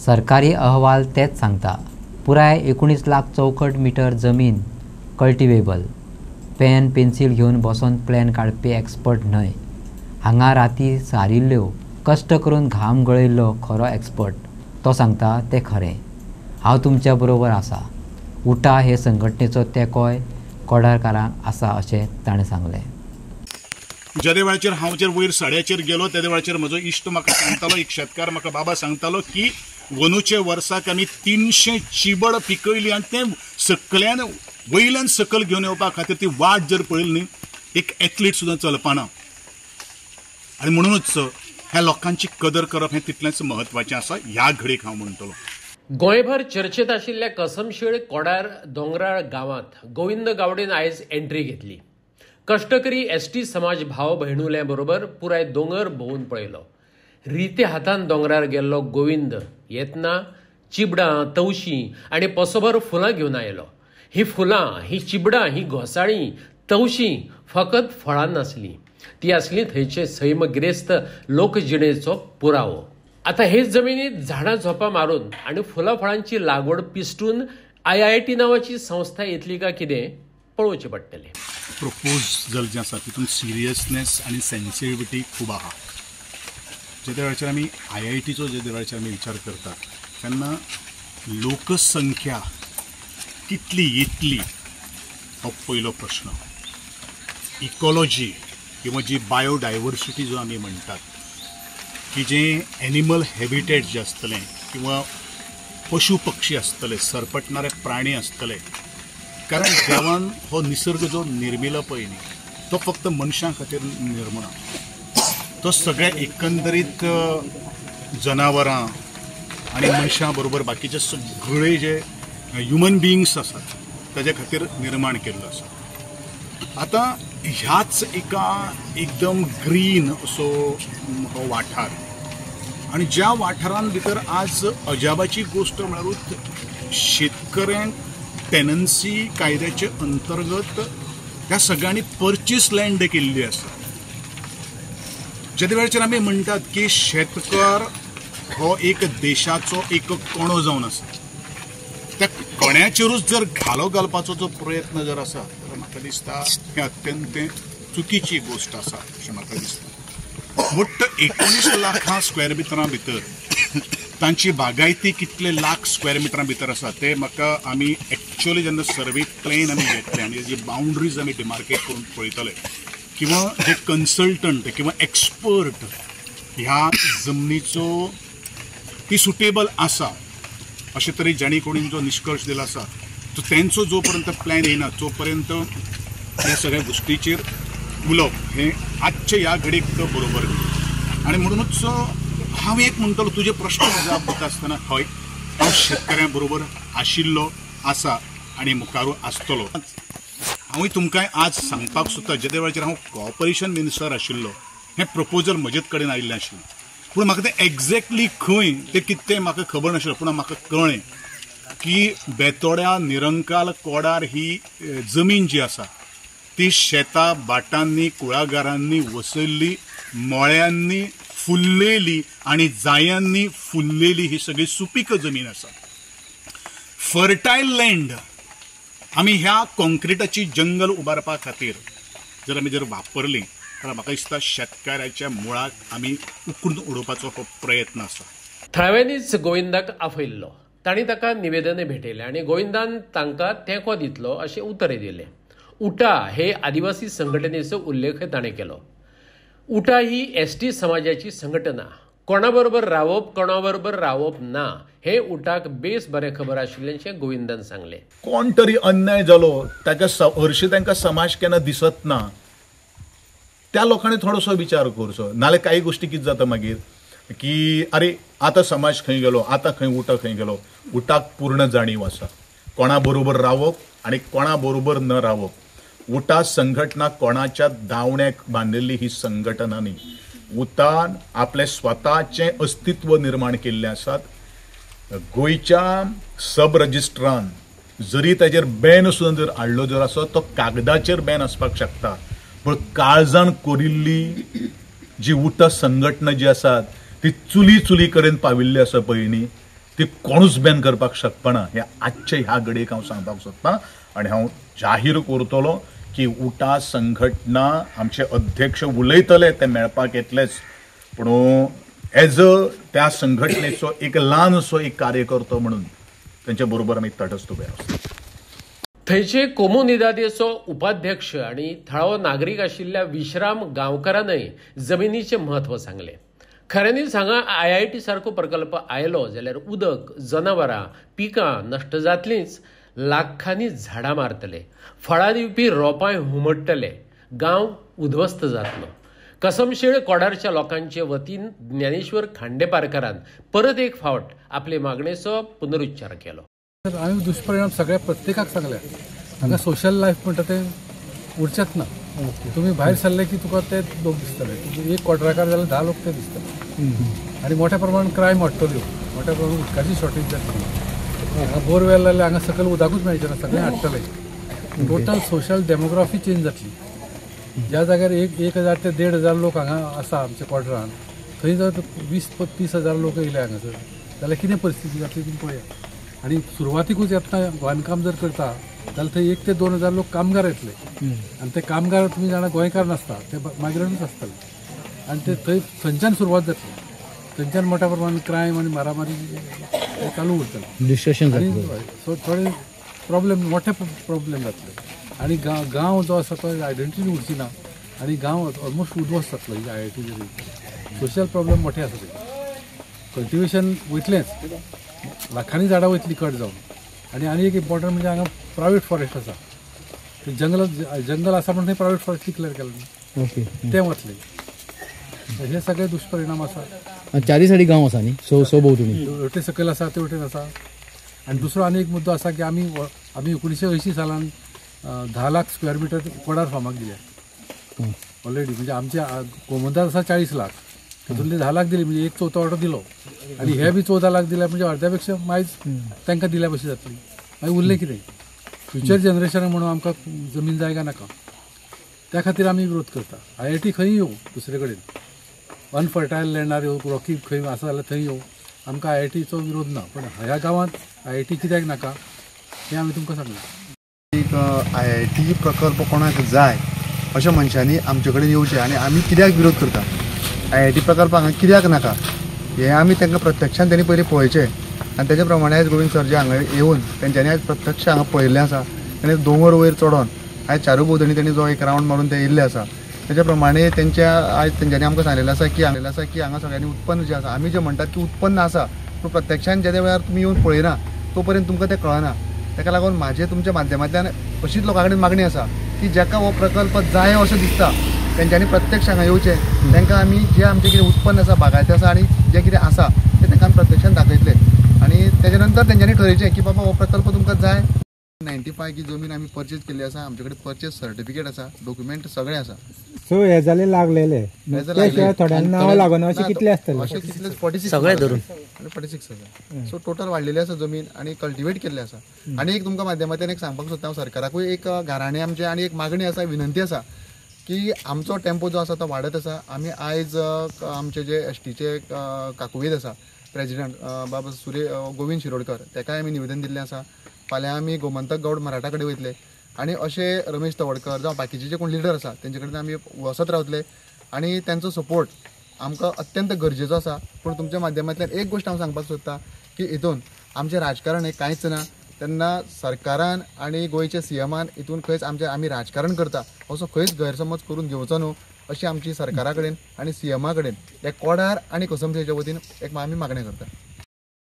सरकारी अहवाल तेच सांगता. पुराय 19 लाख चौखट मीटर जमीन कल्टिवेबल. पेन पेन्सिल घेवन बसोन प्लॅन काडपी एक्सपर्ट न्हय. हांगा राती सारिल्ल्यो कश्ट करून घाम गळयल्लो खरो एक्सपर्ट तो सांगता तें खरें. हांव तुमच्या बरोबर आसा. उठा हे संघटनेचो तेंकोय कोडारकारांक आसा अशें ताणें सांगलें. ज्या वेळाचेर हांव वयर साड्याचेर गेलो त्या वेळाचेर म्हजो इश्ट म्हाका सांगतालो, एक शेतकार म्हाका बाबा सांगतालो की अंदूचे वर्साक आमी 300 चिबड पिकयली आनी तें सकल्यान वयल्यान सकल घेवन येवपा खातीर ती वाट जर पळयली न्ही एक एथलीट सुद्दां चलपाना. आनी म्हणूनच ह्या लोकांची कदर करप हें तितलेंच म्हत्वाचें आसा ह्या घडीक हांव म्हणटलो. गोंयभर चर्चेत आशिल्ल्या कसमशीळ कोडार दोंगराळ गांवांत गोविंद गावडेन आयज एंट्री घेतली. कश्टकरी एसटी समाज भाव भयणुल्या बरोबर पुराय दोंगर भोंवून पळयलो. रिते हातान दोंगरार गेल्लो गोविंद येतना चिबडां, तवशीं आनी पसोभर फुलां घेवन आयलो. ही फुलां, ही चिबडां, ही घोंसाळीं, तवशीं फकत फळां नासलीं, ती आसली थंयचे सैमगिरेस्त लोकजिणेचो पुरावो. आता हेच जमिनीत झाडां झोपां मारून आनी फुलां फळांची लागवड पिसटून IIT नांवाची संस्था येतली काय कितें पळोवचें पडटलें. प्रपोजल जें आसा तितून सिरियसनेस आनी सेन्सिटिव्हिटी खूब आहा. जे वेळाचेर आमी IITचो जे वेळाचेर आमी विचार करतात तेन्ना लोकसंख्या कितली येतली हो पयलो प्रश्न. इकॉलॉजी किंवा जी बायोडायवर्सिटी जो आमी म्हणटात की जे एनिमल हॅबिटेट जे आसतलें किंवा पशु पक्षी आसतले, सरपटणारे प्राणी आसतले, कारण देवान हो निसर्ग जो निर्मिलो पळय न्ही तो फक्त मनशां खातीर निर्मणा. तो सगळ्या एकंदरीत जनावरां आनी मनशां बरोबर बाकीचे सगळे जे ह्युमन बिईंग्स आसात ताजे खातीर निर्माण केल्लो आसा. आता ह्याच एका एकदम ग्रीन असो हो वाठार आनी ज्या वाठारान भितर आज अजाबाची गोष्ट म्हळ्यारूच शेतकऱ्यांक टेनन्सी कायद्याचे अंतर्गत ह्या सगळ्यांनी परचेस लँड केल्ली आसा. ज्या वेळाचेर आमी म्हणटात की शेतकार हो एक देशाचो एक कणो जावन आसा. त्या कण्याचेरूच जर घालो घालपाचो जो प्रयत्न जर आसा तर म्हाका दिसता हें अत्यंत चुकीची गोष्ट आसा अशें म्हाका दिसता. मोट्ट 19 लाखां स्क्वेअर मिटरां भितर तांची बागायती कितले लाख स्क्वेअर मिटरां भितर आसा ते म्हाका आमी एक्चुअली जेन्ना सर्वे प्लेन आमी घेतले आनी जी बाउंड्रीज आमी डिमार्केट करून पळयतले किंवा जे कन्सल्टंट किंवा एक्सपर्ट ह्या जमनीचो ती सुटेबल आसा अशे तरे जाणी कोणी जो निष्कर्श दिला आसा तो तेंचो जो पर्यंत प्लॅन येना तो पर्यंत ह्या सगळ्या गोष्टीचेर उलोवप हें आजच्या ह्या घडीक बरोबर. आनी म्हणूनच हांव एक म्हणटलो तुजे प्रश्न जाप दिता आसतना हय हांव शेतकऱ्यां बरोबर आशिल्लो आसा आनी मुखारू आसतलो. हांवूय तुमकां आज सांगपाक सोदता जे वेळाचेर हांव कॉर्पोरेशन मिनिस्टर आशिल्लो हें प्रपोजल म्हजेच कडेन आयिल्लें आशिल्लें पूण म्हाका तें एक्झॅक्टली खंय तें कितें म्हाका खबर नाशिल्लें पूण म्हाका कळ्ळें की बेतोड्या निरंकाल कोडार ही जमीन जी आसा ती शेतां बाटांनी कुळागरांनी वसयल्ली, मळ्यांनी फुल्लेली आनी जायांनी फुल्लेली ही सगळी सुपीक जमीन आसा. फर्टायल लँड आमी ह्या कॉन्क्रिटाची जंगल उबारपा खातीर जर आमी वापरली तर म्हाका दिसता शेतकाराच्या मुळाक आमी उखलून उडोवपाचो हो प्रयत्न आसा. थळाव्यांनीच गोविंदाक आफयल्लो. तांणी ताका निवेदन भेटयलें आनी गोविंदान तांकां तेंको दितलो अशें उतरें दिलें. उटा हे आदिवासी संघटनेचो उल्लेख ताणें केलो. उटा ही ST समाजाची संघटना. कोणाबरोबर रावप कोणाबरोबर रावप ना हे उटाक बेस बरें खबर आशिल्ल्याचें गोविंदान सांगलें. कोण तरी अन्याय जालो ताका हरशीं तांकां समाज केन्ना दिसत ना त्या लोकांनी थोडोसो विचार करचो. नाल्यार काही गोष्टी कितें जाता मागीर की अरे आतां समाज खंय गेलो, आतां खंय उटो खंय गेलो. उटाक पूर्ण जाणीव आसा कोणा बरोबर रावप आनी कोणा बरोबर न रावप. उटा संघटना कोणाच्या दावण्याक बांदिल्ली ही संघटना न्ही. उटान आपले स्वताचें अस्तित्व निर्माण केल्लें आसात. गोंयच्या सब रजिस्ट्रान जरी ताजेर बॅन सुद्दां जर हाडलो जर आसत तो कागदाचेर बॅन आसपाक शकता पण काळजान कोरिल्ली जी उटा संघटना जी आसात ती चुली चुली कडेन पाविल्ली आसा पळय न्ही ती कोणूच बॅन करपाक शकपना हे आजचे ह्या घडयेक हांव सांगपाक सोदतां आनी हांव जाहीर करतलो की उटा संघटना आमचे अध्यक्ष उलयतले ते मेळपाक येतलेच पूण एज अ त्या संघटनेचो एक ल्हानसो एक कार्यकर्तो म्हणून त्यांच्या बरोबर आमी तटस्थ उबे आसा. थंयचे कोमुनिदादेचो उपाध्यक्ष आणि थळावो नागरीक आशिल्ल्या विश्राम गांवकारानय जमिनीचे महत्व सांगले. खऱ्यांनीच हांगा IIT सारको प्रकल्प आयलो जाल्यार उदक, जनावरां, पिकां नश्ट जातलींच, लाखांनी झाडां मारतले, फळां दिवपी रोपांय हुमटतले, गांव उध्वस्त जातलो. कसमशेळ कोडारच्या लोकांचे वतीन ज्ञानेश्वर खांडेपारकारान परत एक फावट आपले मागणेचो पुनरुच्चार केलो. आम्ही दुष्परिणाम सगळ्या प्रत्येकाक सांगल्या. हांगा सोशल लायफ म्हणटा ते उरचेच ना. तुम्ही भायर सरले की तुका ते लोक दिसतले. एक कोटराकार जाल्यार 10 लोक ते दिसतले. आणि मोठ्या प्रमाणात क्रायम वाडटल्यो, मोठ्या प्रमाणात उदकाची शॉर्टेज जातली. हांगा बोरवेल जाल्यार हांगा सकयल उदकूच मेळचें ना, सगळें हाडटले. टोटल सोशल डेमोग्राफी चेंज जातली. ज्या जाग्यार 1000 ते 1,500 लोक हांगा आसा आमच्या क्वॉर्टरान, थंय जर 20-30 हजार लोक येयले हांगासर जाल्यार कितें परिस्थिती जातली तुमी पळया. आणि सुरवातीकूच येतना बांदकाम जर करता जाल्यार थंय 1 ते 2 हजार लोक कामगार येतले. आनी ते कामगार तुमी जाणा गोंयकार नासता, ते मायग्रंटूच आसतले. आनी ते थंय थंयच्यान सुरवात जातली. थंयच्यान मोठ्या प्रमाणात क्रायम आनी मारामारी चालू उरतले. डिस्ट्रक्शन सो थोडे प्रॉब्लेम, मोठे प्रॉब्लेम जातले. आणि गांव जो आसा तो आयडेंटिटी उरची ना आणि गांव ऑलमोस्ट उध्वस्त जातलो IIT जरी. सोशल प्रॉब्लेम मोठे आसा ते. कल्टिवेशन वयतलेंच, लाखांनी झाडां वयतली कट जावन. आणि एक इम्पॉर्टंट म्हणजे हांगा प्रायवेट फॉरेस्ट आसा. ते जंगल आसा म्हणून थंय प्रायवेट फॉरेस्ट डिक्लेअर केलें. ओके, ते वतले. हे सगळे दुष्परिणाम आसा. चारी सायडी गांव आसा न्ही, सो भोंवतणी हेवटे सकयल आसा, ते वटेन आसा. आणि दुसरो आनी एक मुद्दो आसा की आमी 1980 सालान 10 लाख स्क्वेअर मीटर कोडार फार्माक दिल्या ऑलरेडी. म्हणजे आमच्या गोमंतात आसा 40 लाख, तितूंतले 10 लाख दिले, म्हणजे 1/4 वाटो दिलो. आणि हे बी 14 लाख दिल्या, म्हणजे अर्ध्या पेक्षा मायज तांकां दिल्या भशेन जातली. मागीर उरलें कितें? फ्युचर जनरेशन म्हणून आमकां जमीन जायगा नाका. त्या खातीर आमी विरोध करता. IIT खंय येवं, दुसरे कडेन अनफर्टायल लँडार येवं, रॉकी खंय आसा जाल्यार थंय येवं. आमकां IITचो विरोध ना, पण ह्या गांवांत IIT कित्याक नाका हें आमी तुमकां सांगलां. एक IIT प्रकल्प कोणाक जाय अशा मनशांनी आमचे कडेन येवचें. आनी आमी कित्याक विरोध करता, IIT प्रकल्प हांगा कित्याक नाका हें आमी तांकां प्रत्यक्षान त्यांनी पयलीं पळोवचें. आनी तेच्या प्रमाणे आयज गोविंद सरजी हांगा येवन तेंच्यांनी आयज प्रत्यक्ष हांगा पळयल्लें आसा. आनी दोंगर वयर चडोन आयज चारूय भोंवतणी तेणी जो एक रावंड मारून ते येयल्ले आसा. तेच्या प्रमाणे आयज तेंच्यांनी आमकां सांगलेलें आसा की हांगा सगळ्यांनी उत्पन्न जें आसा, आमी जें म्हणटात की उत्पन्न आसा, पूण प्रत्यक्षान ज्या वेळार तुमी येवन पळयना तो पर्यंत तुमकां तें कळना. ताका लागून म्हाजे तुमच्या माध्यमांतल्यान अशीच लोकां कडेन मागणी आसा की जाका हो प्रकल्प जाय असो दिसता तेंच्यांनी प्रत्यक्ष हांगा येवचें. तांकां आमी जें आमचें कितें उत्पन्न आसा, बागायती आसा आनी जें कितें आसा तें तांकां आमी प्रत्यक्षान दाखयतले. आनी तेच्या नंतर तेंच्यांनी ठरयचें की बाबा हो प्रकल्प तुमकां जाय. 95 की जमीन आमी परचेज केल्ली आसा. आमचे कडेन परचेज सर्टिफिकेट आसा, डॉक्युमेंट सगळें आसा. सो हे जाले लागलेले थोड्यांक नांव लागना अशें कितले आसतले? अशें कितले 46 सगळे धरून आनी 46 आसा. सो टोटल वाडलेली आसा जमीन आनी कल्टिवेट केल्ली आसा. आनी एक तुमकां माध्यमांतल्यान एक सांगपाक सोदता हांव सरकाराकूय एक घराणे आमचे आनी एक मागणी आसा, विनंती आसा की आमचो टेम्पो जो आसा तो वाडत आसा. आमी आयज आमचे जे STचे काकुवेद आसा, प्रेजिडंट बाबा गोविंद शिरोडकर, ताकाय आमी निवेदन दिल्लें आसा. फाल्यां आमी गोमंतक गौड मराठा कडेन वयतले आनी अशे रमेश तवडकर जावं बाकीचे जे कोण लिडर आसा तेंचे कडेन आमी वसत रावतले. आनी तांचो सपोर्ट आमकां अत्यंत गरजेचो आसा. पूण तुमच्या माध्यमांतल्यान एक गोश्ट हांव सांगपाक सोदतां की हितून आमचें राजकारण हें कांयच ना. तेन्ना सरकारान आनी गोंयच्या CMान हितून खंयच आमी राजकारण करता असो खंयच गैरसमज करून घेवचो न्हू अशी आमची सरकारा कडेन आनी CMा कडेन हे कोडार आनी कसमशेच्या वतीन एक आमी मागणी करता.